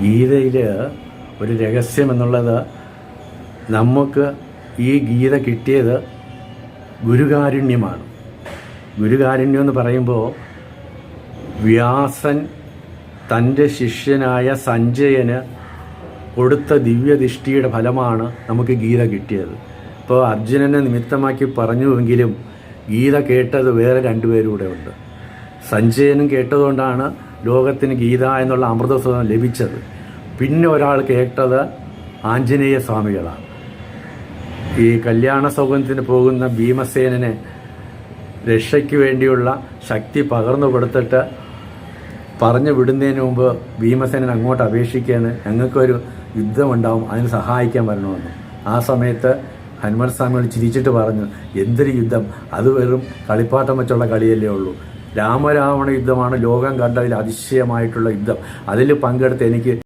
ഗീതയിൽ ഒരു രഹസ്യം എന്നുള്ളത്, നമുക്ക് ഈ ഗീത കിട്ടിയത് ഗുരുകാരുണ്യമാണ്. ഗുരുകാരുണ്യം എന്ന് പറയുമ്പോൾ വ്യാസൻ തൻ്റെ ശിഷ്യനായ സഞ്ജയന് കൊടുത്ത ദിവ്യദൃഷ്ടിയുടെ ഫലമാണ് നമുക്ക് ഗീത കിട്ടിയത്. ഇപ്പോൾ അർജുനനെ നിമിത്തമാക്കി പറഞ്ഞുവെങ്കിലും ഗീത കേട്ടത് വേറെ രണ്ടുപേരൂടെ ഉണ്ട്. സഞ്ജയനും കേട്ടതുകൊണ്ടാണ് ലോകത്തിന് ഗീത എന്നുള്ള അമൃതസ്വരം ലഭിച്ചത്. പിന്നെ ഒരാൾ കേട്ടത് ആഞ്ജനേയ സ്വാമികളാണ്. ഈ കല്യാണ സൗഗന്ധ്യത്തിന് പോകുന്ന ഭീമസേനനെ രക്ഷയ്ക്ക് വേണ്ടിയുള്ള ശക്തി പകർന്നു കൊടുത്തിട്ട് പറഞ്ഞു വിടുന്നതിന് മുമ്പ് ഭീമസേനൻ അങ്ങോട്ട് അപേക്ഷിക്കുകയാണ്, ഞങ്ങൾക്കൊരു യുദ്ധമുണ്ടാവും, അതിന് സഹായിക്കാൻ വരണമെന്ന്. ആ സമയത്ത് ഹനുമാൻ സ്വാമികൾ ചിരിച്ചിട്ട് പറഞ്ഞു, എന്തൊരു യുദ്ധം, അത് വെറും കളിപ്പാട്ടം വെച്ചുള്ള കളിയല്ലേ ഉള്ളൂ. രാമരാവണ യുദ്ധമാണ് ലോകം കണ്ടതിൽ അതിശയമായിട്ടുള്ള യുദ്ധം. അതിൽ പങ്കെടുത്ത് എനിക്ക്